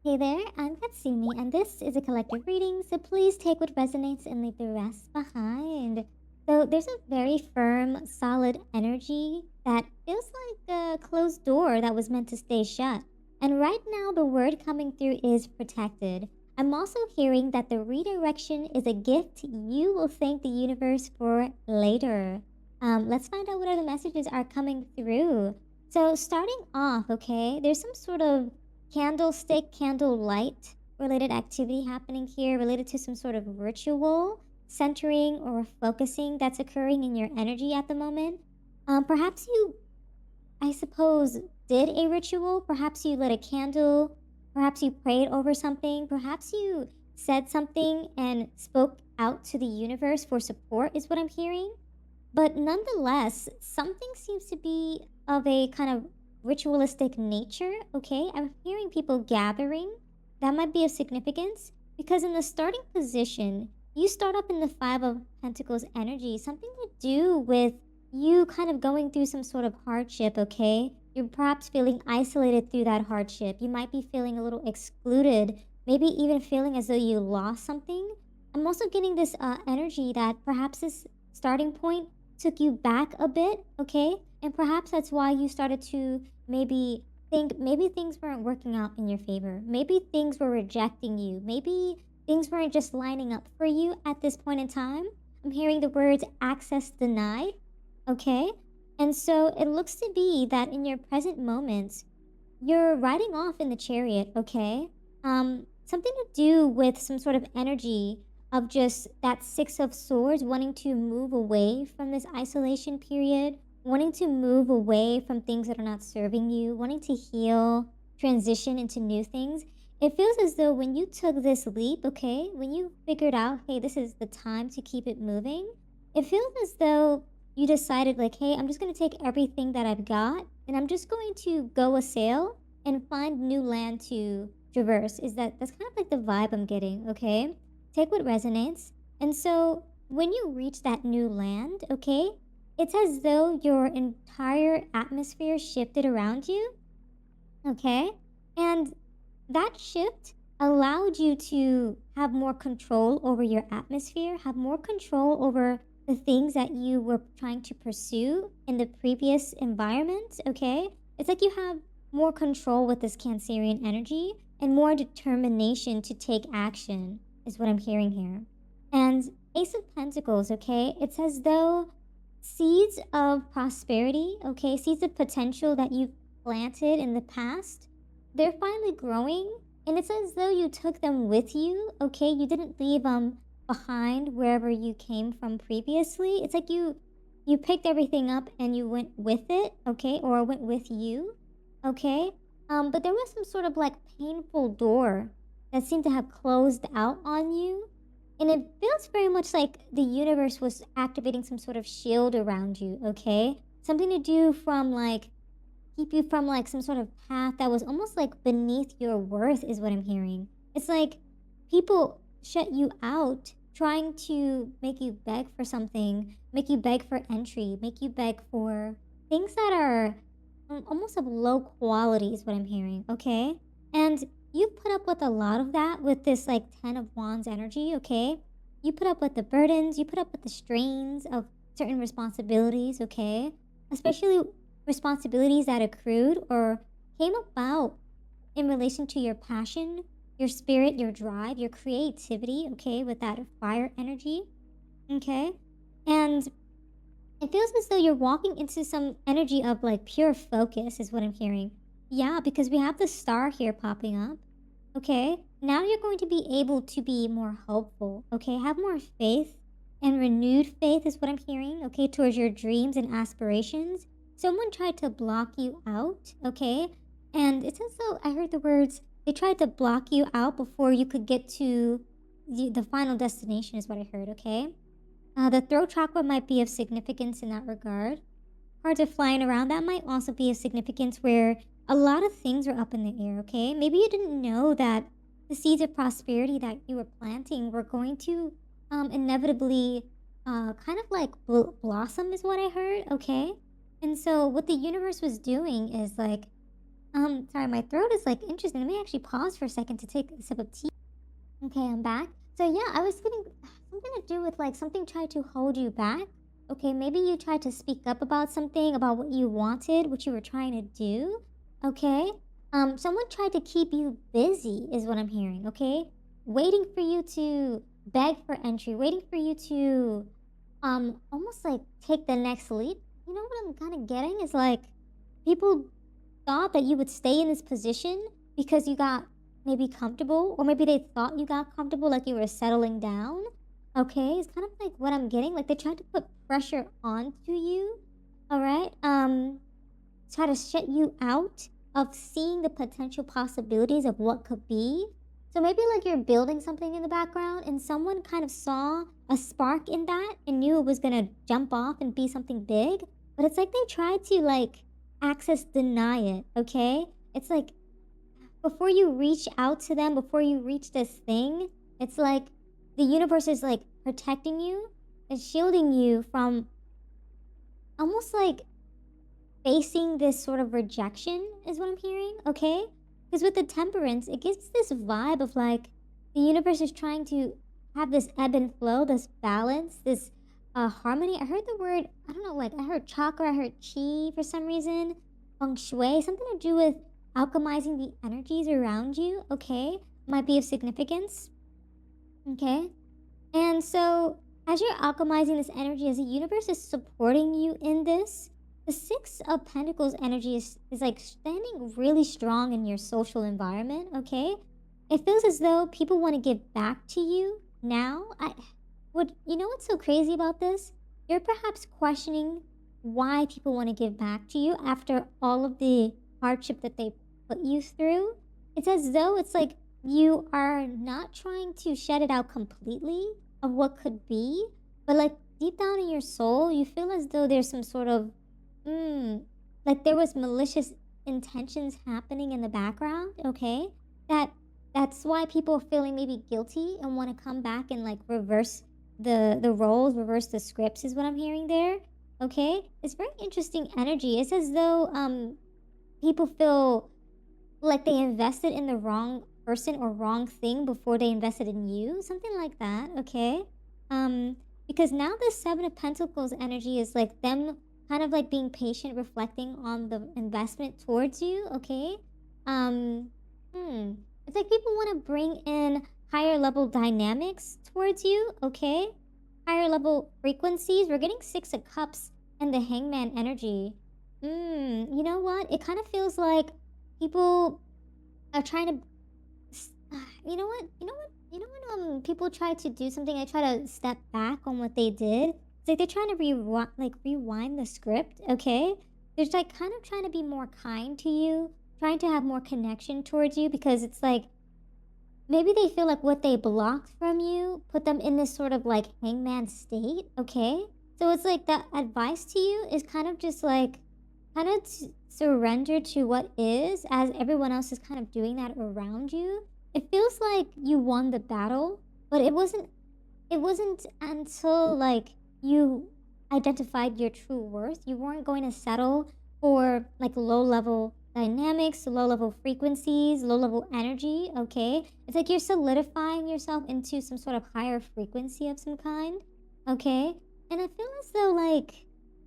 Hey there, I'm Katsumi, and this is a collective reading, so please take what resonates and leave the rest behind. So, there's a very firm, solid energy that feels like a closed door that was meant to stay shut. And right now, the word coming through is protected. I'm also hearing that the redirection is a gift you will thank the universe for later. Let's find out what other messages are coming through. So, starting off, okay, there's some sort of candlestick, candlelight related activity happening here, related to some sort of ritual, centering or focusing that's occurring in your energy at the moment. Perhaps you, I suppose, did a ritual. Perhaps you lit a candle. Perhaps you prayed over something. Perhaps you said something and spoke out to the universe for support, is what I'm hearing. But nonetheless, something seems to be of a kind of ritualistic nature, okay? I'm hearing people gathering. That might be of significance because in the starting position, you start up in the Five of Pentacles energy, something to do with you kind of going through some sort of hardship, okay? You're perhaps feeling isolated through that hardship. You might be feeling a little excluded, maybe even feeling as though you lost something. I'm also getting this energy that perhaps this starting point took you back a bit, okay? And perhaps that's why you started to maybe think maybe things weren't working out in your favor. Maybe things were rejecting you. Maybe things weren't just lining up for you at this point in time. I'm hearing the words access denied, okay? And so it looks to be that in your present moments, you're riding off in the chariot, okay? Something to do with some sort of energy of just that Six of Swords, wanting to move away from this isolation period, wanting to move away from things that are not serving you, wanting to heal, transition into new things. It feels as though when you took this leap, okay, when you figured out, hey, this is the time to keep it moving, it feels as though you decided, like, hey, I'm just going to take everything that I've got and I'm just going to go a sail and find new land to traverse. That's kind of like the vibe I'm getting, okay? Take what resonates. And so when you reach that new land, okay, it's as though your entire atmosphere shifted around you, okay? And that shift allowed you to have more control over your atmosphere, have more control over the things that you were trying to pursue in the previous environment, okay? It's like you have more control with this Cancerian energy and more determination to take action, is what I'm hearing here. And Ace of Pentacles, okay? It's as though seeds of prosperity, okay, seeds of potential that you've planted in the past, they're finally growing. And it's as though you took them with you, okay? You didn't leave them behind wherever you came from previously. It's like you picked everything up and you went with it, okay? Or went with you, okay? But there was some sort of like painful door that seemed to have closed out on you. And it feels very much like the universe was activating some sort of shield around you, okay? Something to do from like keep you from like some sort of path that was almost like beneath your worth, is what I'm hearing. It's like people shut you out trying to make you beg for something, make you beg for entry, make you beg for things that are almost of low quality, is what I'm hearing, okay? And you put up with a lot of that with this like 10 of Wands energy, okay? You put up with the burdens, you put up with the strains of certain responsibilities, okay? Especially responsibilities that accrued or came about in relation to your passion, your spirit, your drive, your creativity, okay, with that fire energy, okay? And it feels as though you're walking into some energy of like pure focus, is what I'm hearing. Yeah, because we have the star here popping up, okay? Now you're going to be able to be more hopeful, okay? Have more faith and renewed faith, is what I'm hearing, okay, towards your dreams and aspirations. Someone tried to block you out, okay? And it's as though I heard the words, they tried to block you out before you could get to the final destination, is what I heard, okay? The throat chakra might be of significance in that regard. Cards are flying around. That might also be of significance where a lot of things are up in the air, okay? Maybe you didn't know that the seeds of prosperity that you were planting were going to inevitably kind of like blossom, is what I heard, okay? And so what the universe was doing is like Sorry, my throat is like interesting. Let me actually pause for a second to take a sip of tea. Okay, I'm back. So yeah, I was getting something to do with like something tried to hold you back. Okay, maybe you tried to speak up about something, about what you wanted, what you were trying to do. Okay. Someone tried to keep you busy is what I'm hearing, okay? Waiting for you to beg for entry, waiting for you to almost like take the next leap. You know what I'm kind of getting is like people thought that you would stay in this position because you got maybe comfortable, or maybe they thought you got comfortable, like you were settling down. Okay, it's kind of like what I'm getting. Like they tried to put pressure onto you. All right. Try to shut you out of seeing the potential possibilities of what could be. So maybe like you're building something in the background and someone kind of saw a spark in that and knew it was gonna jump off and be something big. But it's like they tried to like access deny it, okay? It's like before you reach out to them, before you reach this thing, it's like the universe is like protecting you and shielding you from almost like facing this sort of rejection, is what I'm hearing, okay? Because with the temperance, it gives this vibe of like the universe is trying to have this ebb and flow, this balance, this harmony. I heard the word, I don't know, like I heard chakra, I heard chi for some reason, feng shui, something to do with alchemizing the energies around you, okay? Might be of significance, okay? And so, as you're alchemizing this energy, as the universe is supporting you in this, the Six of Pentacles energy is like standing really strong in your social environment, okay? It feels as though people want to give back to you now. You know what's so crazy about this? You're perhaps questioning why people want to give back to you after all of the hardship that they put you through. It's as though it's like you are not trying to shut it out completely of what could be, but like deep down in your soul, you feel as though there's some sort of like there was malicious intentions happening in the background, okay? That's why people are feeling maybe guilty and want to come back and like reverse the roles, reverse the scripts is what I'm hearing there. Okay? It's very interesting energy. It's as though people feel like they invested in the wrong person or wrong thing before they invested in you, something like that, okay? Because now the Seven of Pentacles energy is like them kind of like being patient, reflecting on the investment towards you, okay? Um, it's like people want to bring in higher level dynamics towards you, okay? Higher level frequencies. We're getting Six of Cups and the Hangman energy. You know what? It kind of feels like people are trying to when people try to do something, they try to step back on what they did. It's like they're trying to rewind the script, okay? They're like kind of trying to be more kind to you, trying to have more connection towards you, because it's like maybe they feel like what they blocked from you put them in this sort of like hangman state, okay? So it's like the advice to you is kind of just like surrender to what is, as everyone else is kind of doing that around you. It feels like you won the battle, but it wasn't until like you identified your true worth. You weren't going to settle for like low level dynamics, low level frequencies, low level energy, okay? It's like you're solidifying yourself into some sort of higher frequency of some kind, okay? And I feel as though like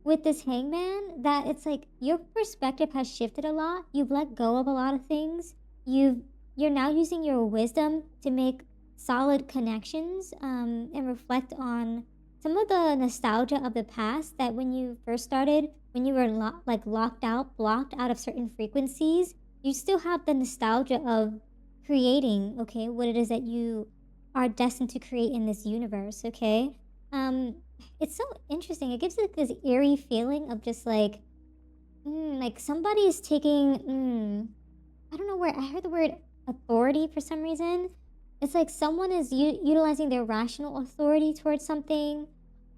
with this hangman, that it's like your perspective has shifted a lot. You've let go of a lot of things. You're now using your wisdom to make solid connections, and reflect on some of the nostalgia of the past, that when you first started, when you were locked out, blocked out of certain frequencies, you still have the nostalgia of creating, okay, what it is that you are destined to create in this universe, okay? It's so interesting. It gives it this eerie feeling of just like somebody is taking, I don't know where I heard the word authority for some reason. It's like someone is utilizing their rational authority towards something,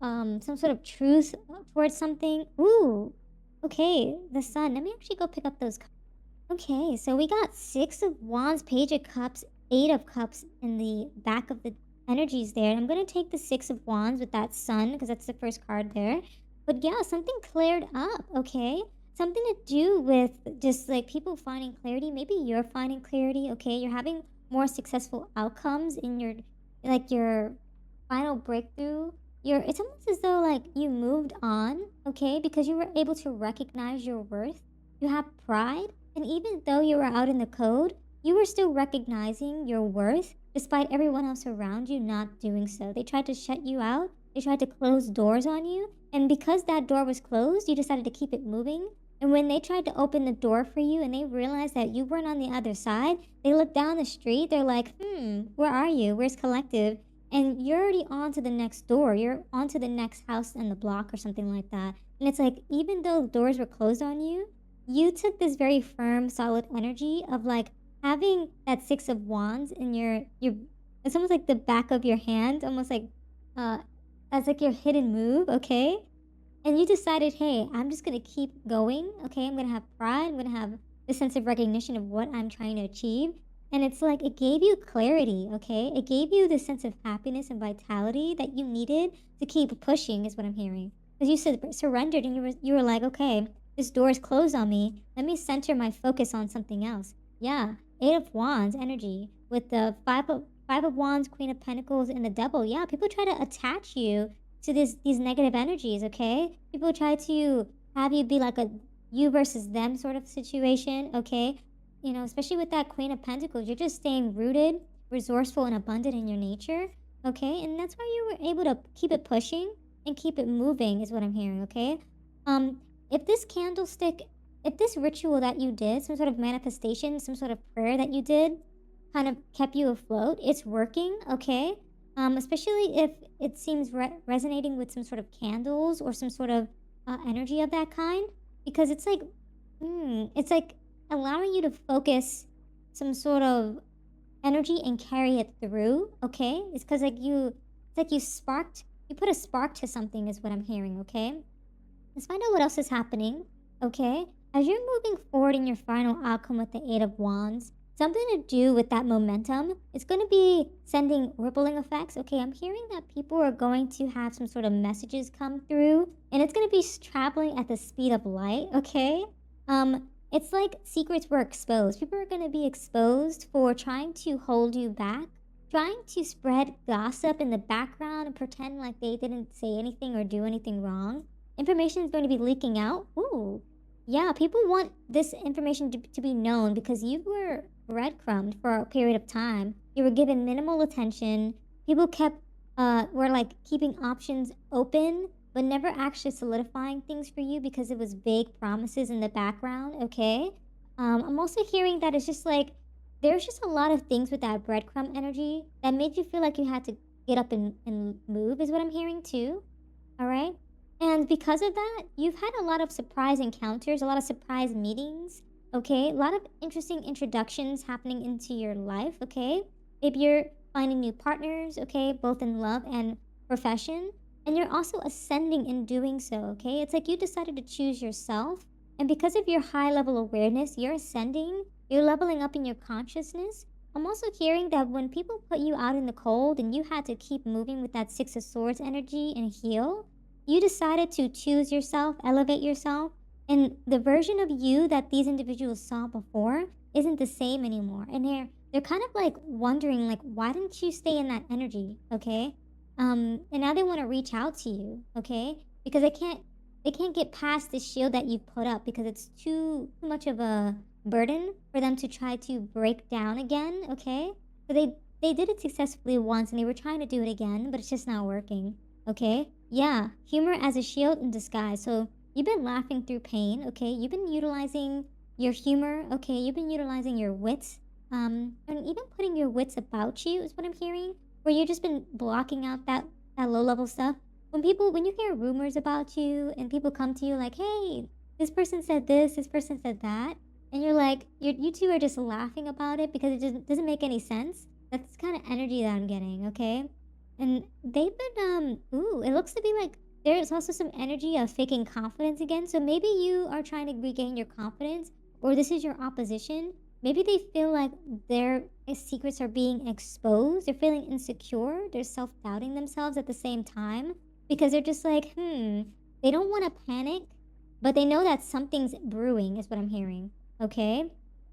some sort of truth towards something. Ooh, okay, the sun. Let me actually go pick up those cards. Okay, so we got Six of Wands, Page of Cups, Eight of Cups in the back of the energies there. I'm going to take the Six of Wands with that sun because that's the first card there. But yeah, something cleared up, okay? something to do with just like people finding clarity. Maybe you're finding clarity, okay? You're having more successful outcomes in your like your final breakthrough. It's almost as though like you moved on, okay? Because you were able to recognize your worth. You have pride, and even though you were out in the code, you were still recognizing your worth despite everyone else around you not doing so. They tried to shut you out. They tried to close doors on you, and because that door was closed, you decided to keep it moving. And when they tried to open the door for you and they realized that you weren't on the other side, they looked down the street. They're like, where are you? Where's collective? And you're already on to the next door. You're on to the next house in the block or something like that. And it's like, even though doors were closed on you, you took this very firm, solid energy of like having that Six of Wands in your it's almost like the back of your hand, almost like uh as like your hidden move, okay? And you decided, hey, I'm just gonna keep going. Okay, I'm gonna have pride. I'm gonna have the sense of recognition of what I'm trying to achieve. And it's like it gave you clarity. Okay, it gave you the sense of happiness and vitality that you needed to keep pushing. Is what I'm hearing. Because you said surrendered, and you were like, okay, this door is closed on me. Let me center my focus on something else. Yeah, Eight of Wands energy with the Five of Wands, Queen of Pentacles, and the Devil. Yeah, people try to attach you to these negative energies, okay? People try to have you be like a you versus them sort of situation, okay? You know, especially with that Queen of Pentacles, you're just staying rooted, resourceful, and abundant in your nature, okay? And that's why you were able to keep it pushing and keep it moving, is what I'm hearing, okay? Um, if this candlestick, if this ritual that you did, some sort of manifestation, some sort of prayer that you did, kind of kept you afloat, it's working, okay? Especially if it seems resonating with some sort of candles or some sort of energy of that kind, because it's like allowing you to focus some sort of energy and carry it through. Okay, it's like you put a spark to something, is what I'm hearing. Okay, let's find out what else is happening. Okay, as you're moving forward in your final outcome with the Eight of Wands, something to do with that momentum. It's going to be sending rippling effects. Okay, I'm hearing that people are going to have some sort of messages come through, and it's going to be traveling at the speed of light. Okay, it's like secrets were exposed. People are going to be exposed for trying to hold you back, trying to spread gossip in the background and pretend like they didn't say anything or do anything wrong. Information is going to be leaking out. Ooh, yeah, people want this information to be known because you were breadcrumbed for a period of time. You were given minimal attention. People were like keeping options open, but never actually solidifying things for you because it was vague promises in the background, okay? I'm also hearing that it's just like there's just a lot of things with that breadcrumb energy that made you feel like you had to get up and move, is what I'm hearing too. All right. And because of that, you've had a lot of surprise encounters, a lot of surprise meetings, okay? A lot of interesting introductions happening into your life, okay? Maybe you're finding new partners, okay, both in love and profession. And you're also ascending in doing so, okay? It's like you decided to choose yourself. And because of your high level awareness, you're ascending, you're leveling up in your consciousness. I'm also hearing that when people put you out in the cold and you had to keep moving with that Six of Swords energy and heal, you decided to choose yourself, elevate yourself, and the version of you that these individuals saw before isn't the same anymore. And they're kind of like wondering, like, why didn't you stay in that energy? Okay. And now they want to reach out to you, okay? Because they can't get past the shield that you put up because it's too much of a burden for them to try to break down again, okay? So they did it successfully once and they were trying to do it again, but it's just not working. Okay? Yeah, humor as a shield in disguise. So you've been laughing through pain, okay? You've been utilizing your humor, okay? You've been utilizing your wits, and even putting your wits about you is what I'm hearing. Where you've just been blocking out that low level stuff. When you hear rumors about you and people come to you like, hey, this person said this person said that, and you're like, you two are just laughing about it because it just doesn't make any sense. That's the kind of energy that I'm getting, okay? And they've been, it looks to be like there's also some energy of faking confidence again. So maybe you are trying to regain your confidence, or this is your opposition. Maybe they feel like their secrets are being exposed. They're feeling insecure. They're self doubting themselves at the same time because they're just like, they don't want to panic. but they know that something's brewing, is what I'm hearing. Okay?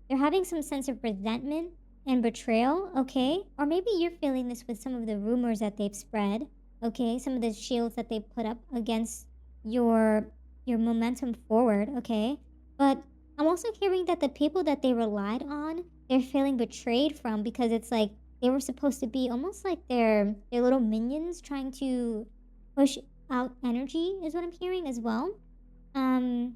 They're having some sense of resentment and betrayal. Okay? Or maybe you're feeling this with some of the rumors that they've spread. Okay? Some of the shields that they put up against your your momentum forward. Okay? But I'm also hearing that the people that they relied on, they're feeling betrayed from, because it's like they were supposed to be almost like their little minions trying to push out energy, is what I'm hearing as well. Um,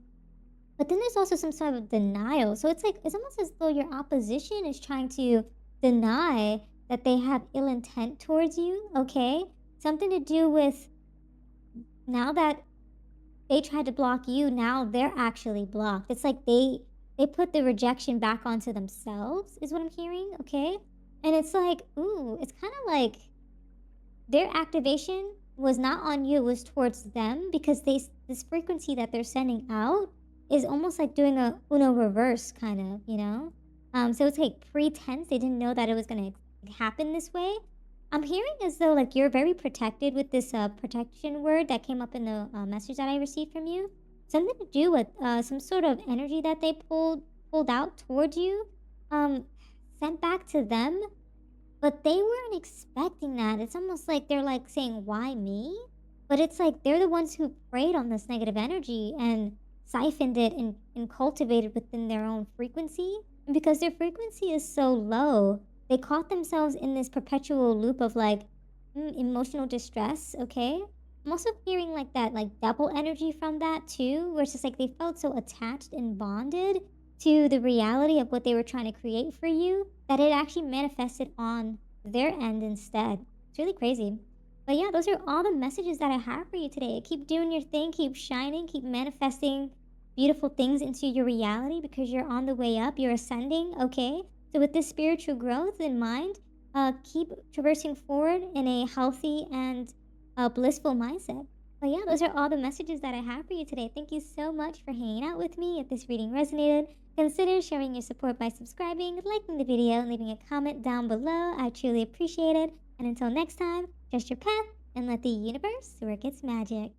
but then there's also some sort of denial. So it's like it's almost as though your opposition is trying to deny that they have ill intent towards you, okay? Something to do with, now that they tried to block you, now they're actually blocked. It's like they put the rejection back onto themselves, is what I'm hearing, okay? And it's like, ooh, it's kind of like their activation was not on you, it was towards them, because this frequency that they're sending out is almost like doing a Uno reverse kind of, so it's like pretense. They didn't know that it was going to happen this way. I'm hearing as though like you're very protected with this protection word that came up in the message that I received from you. Something to do with some sort of energy that they pulled out towards you, um, sent back to them, but they weren't expecting that. It's almost like they're like saying, "Why me?" But it's like they're the ones who preyed on this negative energy and siphoned it and cultivated within their own frequency. And because their frequency is so low, they caught themselves in this perpetual loop of like emotional distress. Okay. I'm also hearing like that, like double energy from that too, where it's just like they felt so attached and bonded to the reality of what they were trying to create for you that it actually manifested on their end instead. It's really crazy. But yeah, those are all the messages that I have for you today. Keep doing your thing, keep shining, keep manifesting beautiful things into your reality, because you're on the way up, you're ascending, okay? So, with this spiritual growth in mind, keep traversing forward in a healthy and blissful mindset. But yeah, those are all the messages that I have for you today. Thank you so much for hanging out with me. If this reading resonated, consider showing your support by subscribing, liking the video, and leaving a comment down below. I truly appreciate it. And until next time, trust your path and let the universe work its magic.